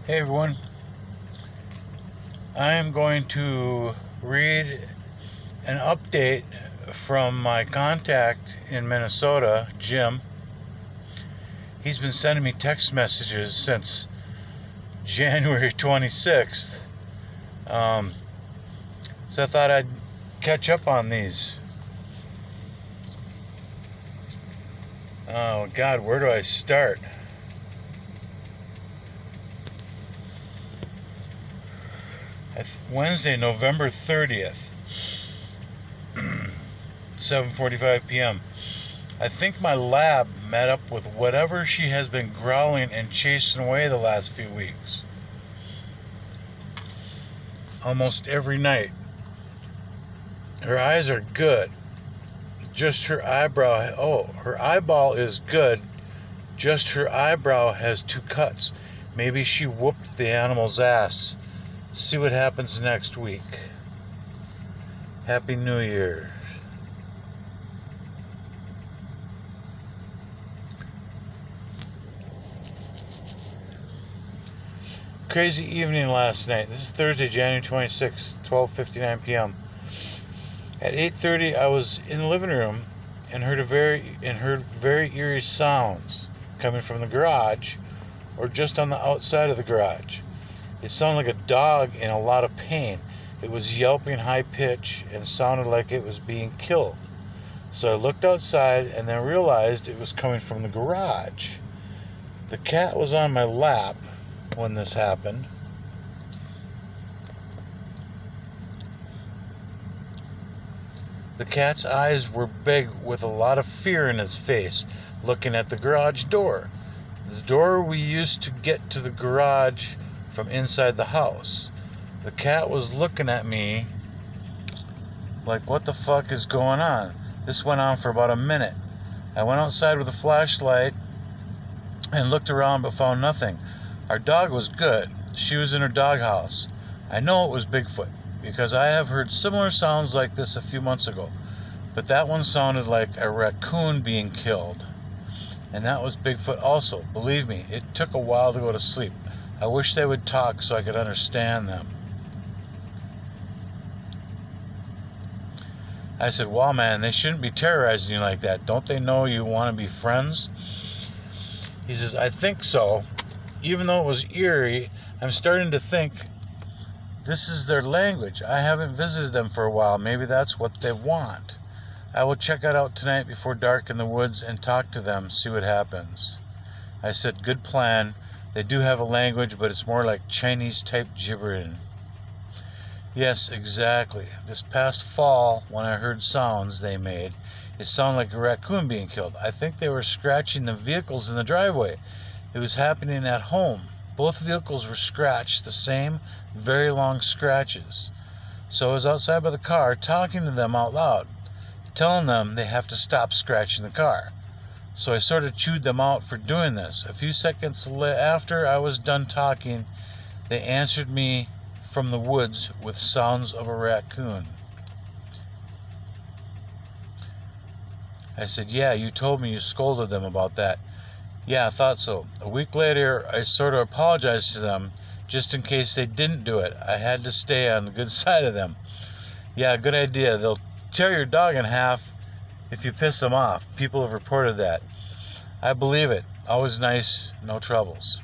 Hey everyone, I am going to read an update from my contact in Minnesota, Jim. He's been sending me text messages since January 26th. So I thought I'd catch up on these. Oh God, where do I start? Wednesday, November 30th, 7:45 p.m. I think my lab met up with whatever she has been growling and chasing away the last few weeks. Almost every night. Her eyes are good. Just her eyebrow. Oh, her eyeball is good. Just her eyebrow has 2 cuts. Maybe she whooped the animal's ass. See what happens next week. Happy New Year. Crazy evening last night. This is Thursday, January 26th, 12:59 p.m. At 8:30, I was in the living room and heard very eerie sounds coming from the garage or just on the outside of the garage. It sounded like a dog in a lot of pain. It was yelping high pitch and sounded like it was being killed. So I looked outside and then realized it was coming from the garage. The cat was on my lap when this happened. The cat's eyes were big with a lot of fear in his face, looking at the garage door. The door we used to get to the garage from inside the house. The cat was looking at me like, what the fuck is going on? This went on for about a minute. I went outside with a flashlight and looked around but found nothing. Our dog was good. She was in her doghouse. I know it was Bigfoot because I have heard similar sounds like this a few months ago, but that one sounded like a raccoon being killed. And that was Bigfoot also. Believe me, it took a while to go to sleep. I wish they would talk so I could understand them. I said, wow, man, they shouldn't be terrorizing you like that. Don't they know you want to be friends? He says, I think so. Even though it was eerie, I'm starting to think this is their language. I haven't visited them for a while. Maybe that's what they want. I will check it out tonight before dark in the woods and talk to them, see what happens. I said, good plan. They do have a language, but it's more like Chinese-type gibbering. Yes, exactly. This past fall, when I heard sounds they made, it sounded like a raccoon being killed. I think they were scratching the vehicles in the driveway. It was happening at home. Both vehicles were scratched, the same very long scratches. So I was outside by the car talking to them out loud, telling them they have to stop scratching the car. So I sort of chewed them out for doing this. A few seconds after I was done talking, they answered me from the woods with sounds of a raccoon. I said, yeah, you told me you scolded them about that. Yeah, I thought so. A week later, I sort of apologized to them just in case they didn't do it. I had to stay on the good side of them. Yeah, good idea. They'll tear your dog in half if you piss them off. People have reported that. I believe it. Always nice, no troubles.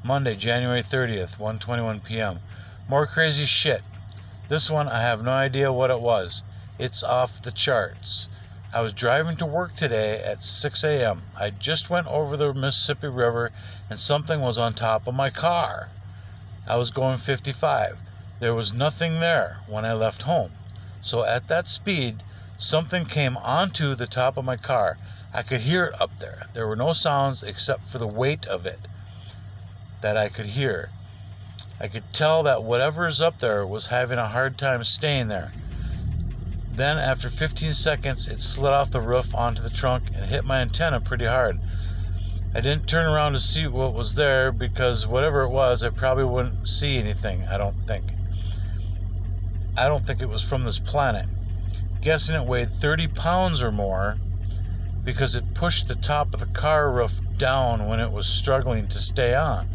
Monday, January 30th, 1:21 p.m. More crazy shit. This one, I have no idea what it was. It's off the charts. I was driving to work today at 6 a.m. I just went over the Mississippi River and something was on top of my car. I was going 55. There was nothing there when I left home. So at that speed, something came onto the top of my car. I could hear it up there. There were no sounds except for the weight of it that I could hear. I could tell that whatever is up there was having a hard time staying there. Then after 15 seconds, it slid off the roof onto the trunk and hit my antenna pretty hard. I didn't turn around to see what was there because whatever it was, I probably wouldn't see anything, I don't think. I don't think it was from this planet. Guessing it weighed 30 pounds or more because it pushed the top of the car roof down when it was struggling to stay on.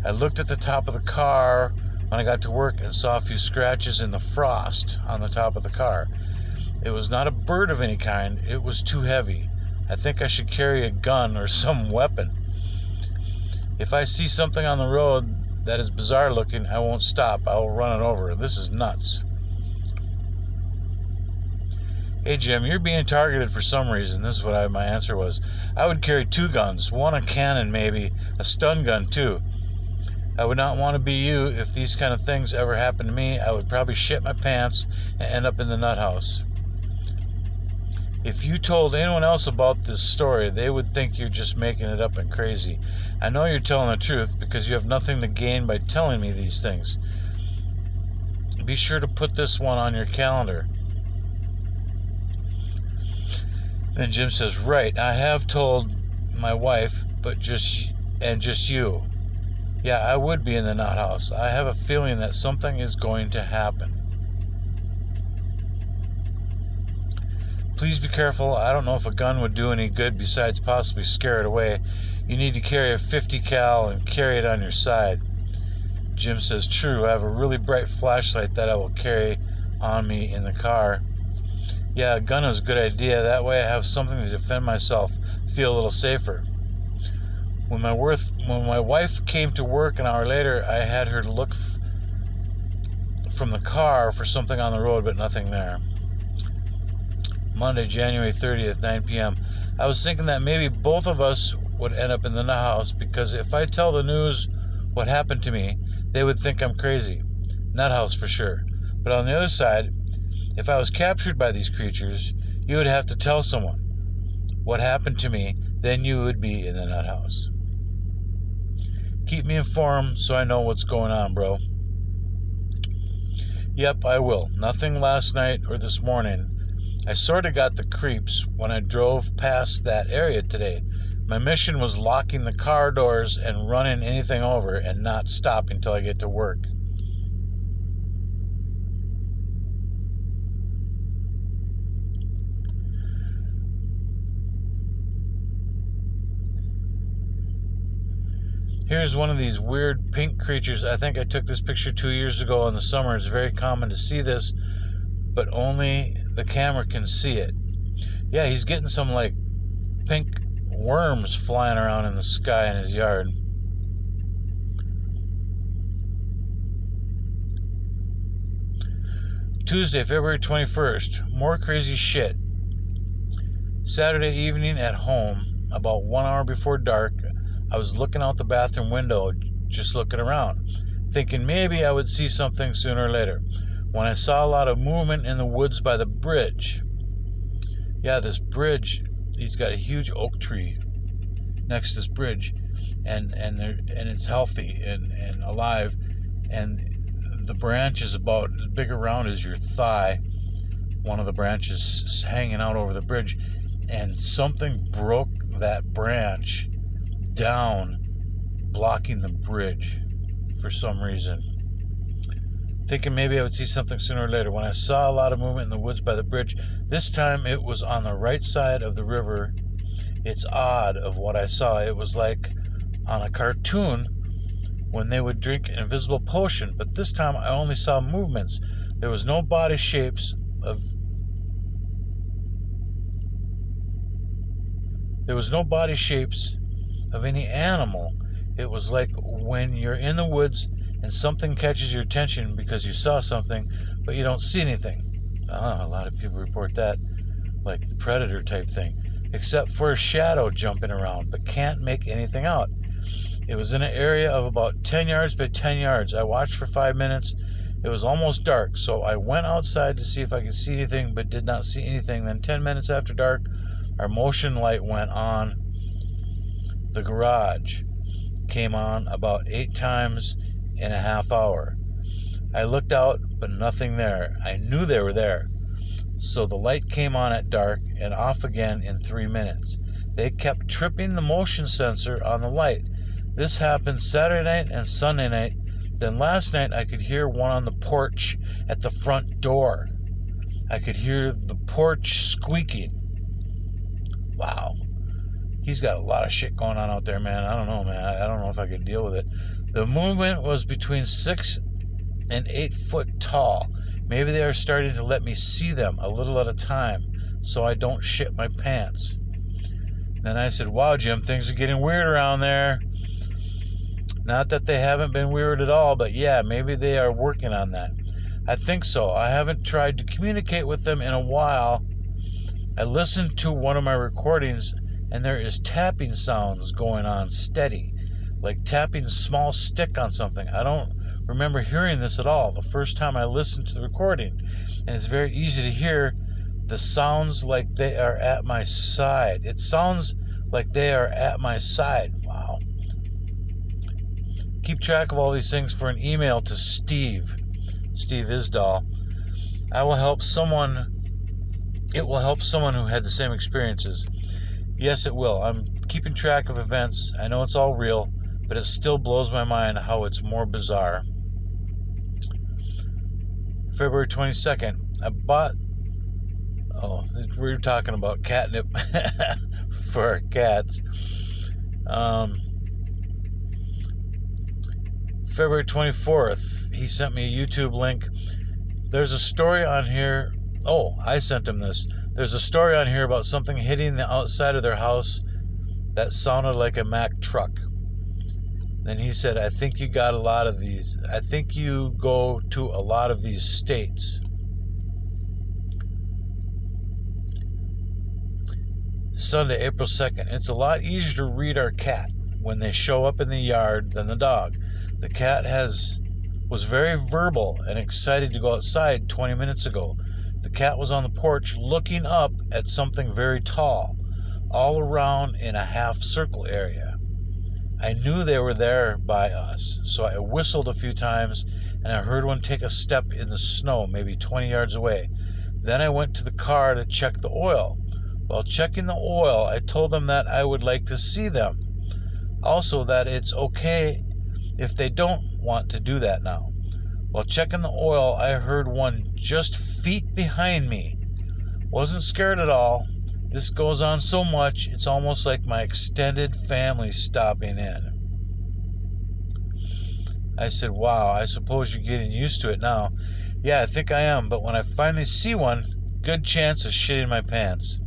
I looked at the top of the car when I got to work and saw a few scratches in the frost on the top of the car. It was not a bird of any kind. It was too heavy. I think I should carry a gun or some weapon. If I see something on the road that is bizarre looking, I won't stop. I will run it over. This is nuts. Hey Jim, you're being targeted for some reason. This is what my answer was. I would carry 2 guns, one a cannon maybe, a stun gun too. I would not want to be you. If these kind of things ever happened to me, I would probably shit my pants and end up in the nut house. If you told anyone else about this story, they would think you're just making it up and crazy. I know you're telling the truth because you have nothing to gain by telling me these things. Be sure to put this one on your calendar. Then Jim says, right, I have told my wife, but just you. Yeah, I would be in the nut house. I have a feeling that something is going to happen. Please be careful. I don't know if a gun would do any good besides possibly scare it away. You need to carry a 50 cal and carry it on your side. Jim says, true, I have a really bright flashlight that I will carry on me in the car. Yeah, a gun is a good idea. That way I have something to defend myself, feel a little safer. When my wife came to work an hour later, I had her look from the car for something on the road, but nothing there. Monday, January 30th, 9 p.m. I was thinking that maybe both of us would end up in the nut house because if I tell the news what happened to me, they would think I'm crazy. Nut house for sure. But on the other side, if I was captured by these creatures, you would have to tell someone what happened to me, then you would be in the nut house. Keep me informed so I know what's going on, bro. Yep, I will. Nothing last night or this morning. I sort of got the creeps when I drove past that area today. My mission was locking the car doors and running anything over and not stopping till I get to work. Here's one of these weird pink creatures. I think I took this picture 2 years ago in the summer. It's very common to see this, but only the camera can see it. Yeah, he's getting some like pink worms flying around in the sky in his yard. Tuesday, February 21st. More crazy shit. Saturday evening at home, about 1 hour before dark, I was looking out the bathroom window, just looking around, thinking maybe I would see something sooner or later, when I saw a lot of movement in the woods by the bridge. Yeah, this bridge, he's got a huge oak tree next to this bridge, and it's healthy and alive, and the branch is about as big around as your thigh. One of the branches is hanging out over the bridge, and something broke that branch down, blocking the bridge for some reason. Thinking maybe I would see something sooner or later. When I saw a lot of movement in the woods by the bridge, this time it was on the right side of the river. It's odd of what I saw. It was like on a cartoon when they would drink an invisible potion, but this time I only saw movements. There was no body shapes of any animal. It was like when you're in the woods and something catches your attention because you saw something, but you don't see anything. A lot of people report that, like the predator type thing, except for a shadow jumping around, but can't make anything out. It was in an area of about 10 yards by 10 yards. I watched for 5 minutes. It was almost dark, so I went outside to see if I could see anything, but did not see anything. Then 10 minutes after dark, our motion light went on. The garage came on about 8 times in a half hour. I looked out, but nothing there. I knew they were there. So the light came on at dark and off again in 3 minutes. They kept tripping the motion sensor on the light. This happened Saturday night and Sunday night. Then last night I could hear one on the porch at the front door. I could hear the porch squeaking. Wow. He's got a lot of shit going on out there, man. I don't know, man. I don't know if I could deal with it. The movement was between 6 and 8 foot tall. Maybe they are starting to let me see them a little at a time so I don't shit my pants. Then I said, wow, Jim, things are getting weird around there. Not that they haven't been weird at all, but yeah, maybe they are working on that. I think so. I haven't tried to communicate with them in a while. I listened to one of my recordings and there is tapping sounds going on steady, like tapping a small stick on something. I don't remember hearing this at all the first time I listened to the recording, and it's very easy to hear the sounds like they are at my side. It sounds like they are at my side. Wow. Keep track of all these things for an email to Steve Isdall. It will help someone who had the same experiences. Yes, it will. I'm keeping track of events. I know it's all real, but it still blows my mind how it's more bizarre. February 22nd, we were talking about catnip for our cats. February 24th, he sent me a YouTube link. There's a story on here. Oh, I sent him this. There's a story on here about something hitting the outside of their house that sounded like a Mack truck. Then he said, I think you got a lot of these. I think you go to a lot of these states. Sunday, April 2nd. It's a lot easier to read our cat when they show up in the yard than the dog. The cat was very verbal and excited to go outside 20 minutes ago. The cat was on the porch looking up at something very tall, all around in a half-circle area. I knew they were there by us, so I whistled a few times, and I heard one take a step in the snow maybe 20 yards away. Then I went to the car to check the oil. While checking the oil, I told them that I would like to see them. Also, that it's okay if they don't want to do that now. While checking the oil, I heard one just feet behind me. Wasn't scared at all. This goes on so much, it's almost like my extended family stopping in. I said, wow, I suppose you're getting used to it now. Yeah, I think I am, but when I finally see one, good chance of shitting my pants.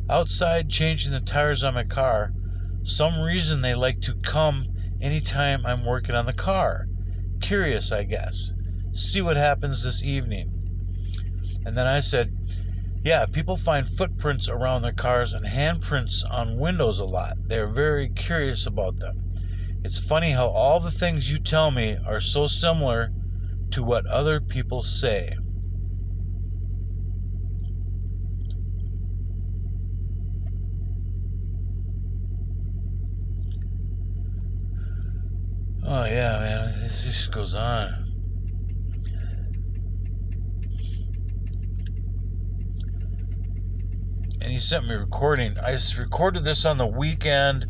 Outside changing the tires on my car, some reason they like to come anytime I'm working on the car. Curious, I guess. See what happens this evening. And then I said, yeah, people find footprints around their cars and handprints on windows a lot. They're very curious about them. It's funny how all the things you tell me are so similar to what other people say. Oh yeah, man, this just goes on. And he sent me a recording. I recorded this on the weekend.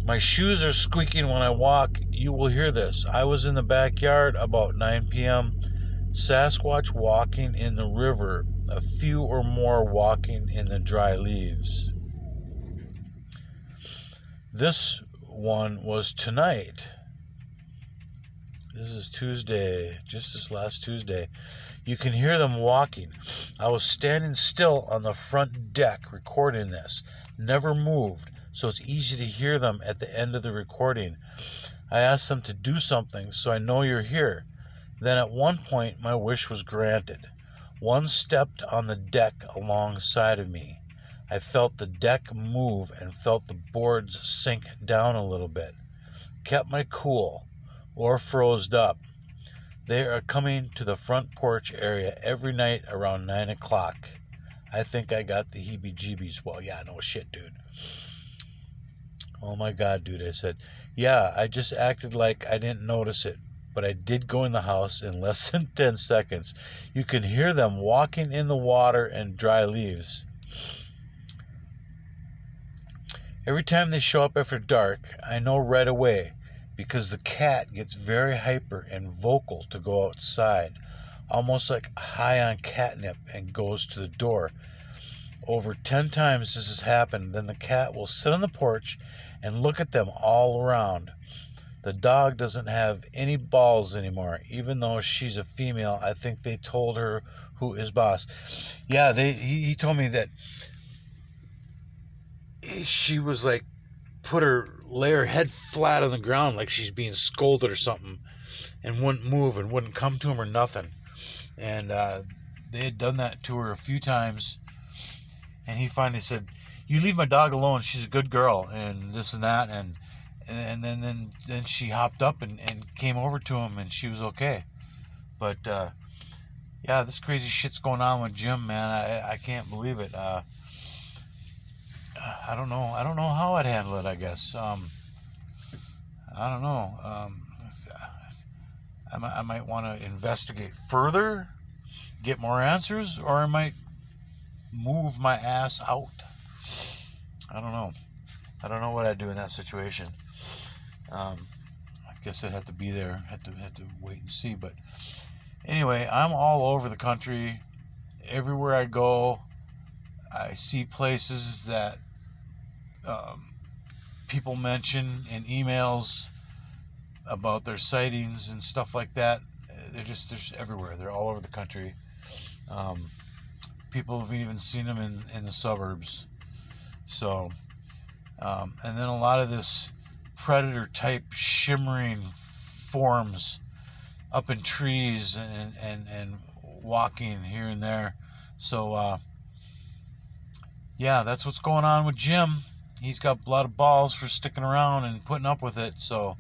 My shoes are squeaking when I walk. You will hear this. I was in the backyard about 9 p.m. Sasquatch walking in the river. A few or more walking in the dry leaves. This one was tonight. This is Tuesday, just this last Tuesday. You can hear them walking. I was standing still on the front deck recording this. Never moved, so it's easy to hear them at the end of the recording. I asked them to do something so I know you're here. Then at one point, my wish was granted. One stepped on the deck alongside of me. I felt the deck move and felt the boards sink down a little bit. Kept my cool, or froze up. They are coming to the front porch area every night around 9 o'clock. I think I got the heebie-jeebies. Well, yeah, no shit, dude. Oh my God, dude, I said. Yeah, I just acted like I didn't notice it, but I did go in the house in less than 10 seconds. You can hear them walking in the water and dry leaves. Every time they show up after dark, I know right away, because the cat gets very hyper and vocal to go outside, almost like high on catnip, and goes to the door. Over 10 times this has happened. Then the cat will sit on the porch and look at them all around. The dog doesn't have any balls anymore, even though she's a female. I think they told her who is boss. Yeah, he told me that she was like, lay her head flat on the ground like she's being scolded or something, and wouldn't move and wouldn't come to him or nothing. And they had done that to her a few times, and he finally said, "You leave my dog alone. She's a good girl," and this and that, and then she hopped up and came over to him, and she was okay. But yeah, this crazy shit's going on with Jim, man. I can't believe it. I don't know how I'd handle it, I guess. I don't know. I might want to investigate further, get more answers, or I might move my ass out. I don't know. I don't know what I'd do in that situation. I guess I'd have to be there. Had to wait and see. But anyway, I'm all over the country. Everywhere I go, I see places that people mention in emails about their sightings and stuff like that. They're just everywhere. They're all over the country. People have even seen them in the suburbs. So, and then a lot of this predator type shimmering forms up in trees and walking here and there. So, yeah, that's what's going on with Jim. He's got a lot of balls for sticking around and putting up with it. So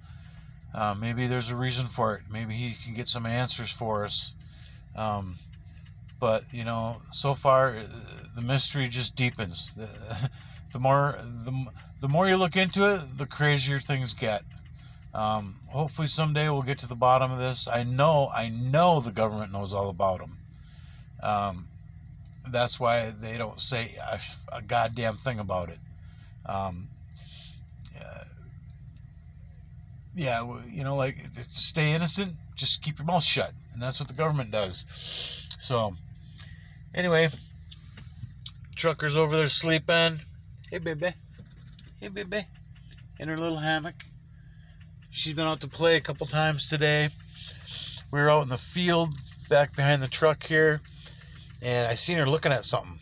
maybe there's a reason for it. Maybe he can get some answers for us. But you know, so far the mystery just deepens. The more you look into it, the crazier things get. Hopefully someday we'll get to the bottom of this. I know the government knows all about them. That's why they don't say a goddamn thing about it. Yeah, you know, like, to stay innocent, just keep your mouth shut, and that's what the government does. So, anyway, trucker's over there sleeping. Hey, baby. Hey, baby. In her little hammock. She's been out to play a couple times today. We were out in the field back behind the truck here, and I seen her looking at something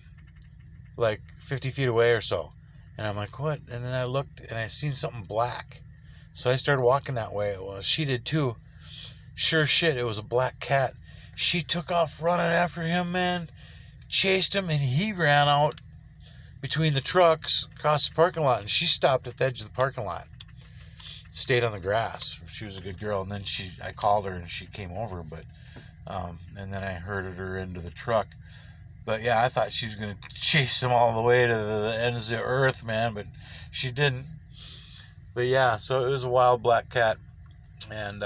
like 50 feet away or so. And I'm like, what? And then I looked and I seen something black. So I started walking that way. Well, she did too. Sure shit, it was a black cat. She took off running after him, man. Chased him, and he ran out between the trucks across the parking lot. And she stopped at the edge of the parking lot. Stayed on the grass. She was a good girl. And then I called her and she came over. But and then I herded her into the truck. But yeah, I thought she was going to chase him all the way to the ends of the earth, man. But she didn't. But yeah, so it was a wild black cat. And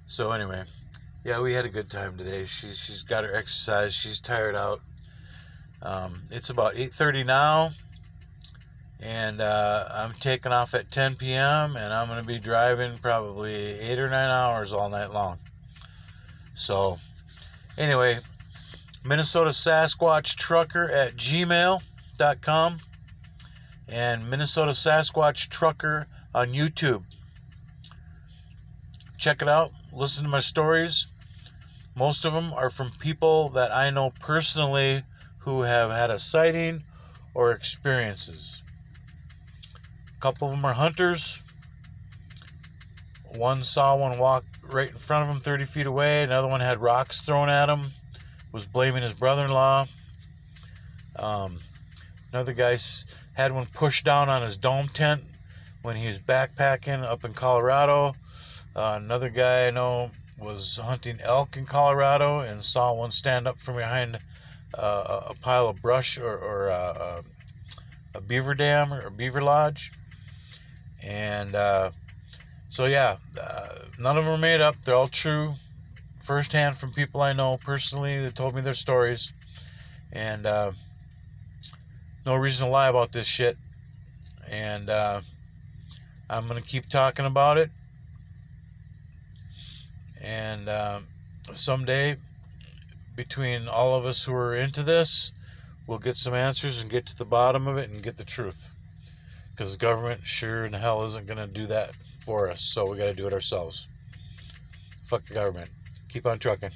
so anyway, yeah, we had a good time today. She's got her exercise. She's tired out. It's about 8:30 now. And I'm taking off at 10 p.m. And I'm going to be driving probably 8 or 9 hours all night long. So anyway, Minnesota Sasquatch Trucker at gmail.com and Minnesota Sasquatch Trucker on YouTube. Check it out. Listen to my stories. Most of them are from people that I know personally who have had a sighting or experiences. A couple of them are hunters. One saw one walk right in front of him 30 feet away. Another one had rocks thrown at him. Was blaming his brother-in-law. Another guy had one pushed down on his dome tent when he was backpacking up in Colorado. Another guy I know was hunting elk in Colorado and saw one stand up from behind a pile of brush or a beaver dam or a beaver lodge. And so yeah, none of them are made up. They're all true. Firsthand from people I know personally that told me their stories. And no reason to lie about this shit. And I'm going to keep talking about it. And someday, between all of us who are into this, we'll get some answers and get to the bottom of it and get the truth. Because the government sure in hell isn't going to do that for us, so we got to do it ourselves. Fuck the government. Keep on trucking.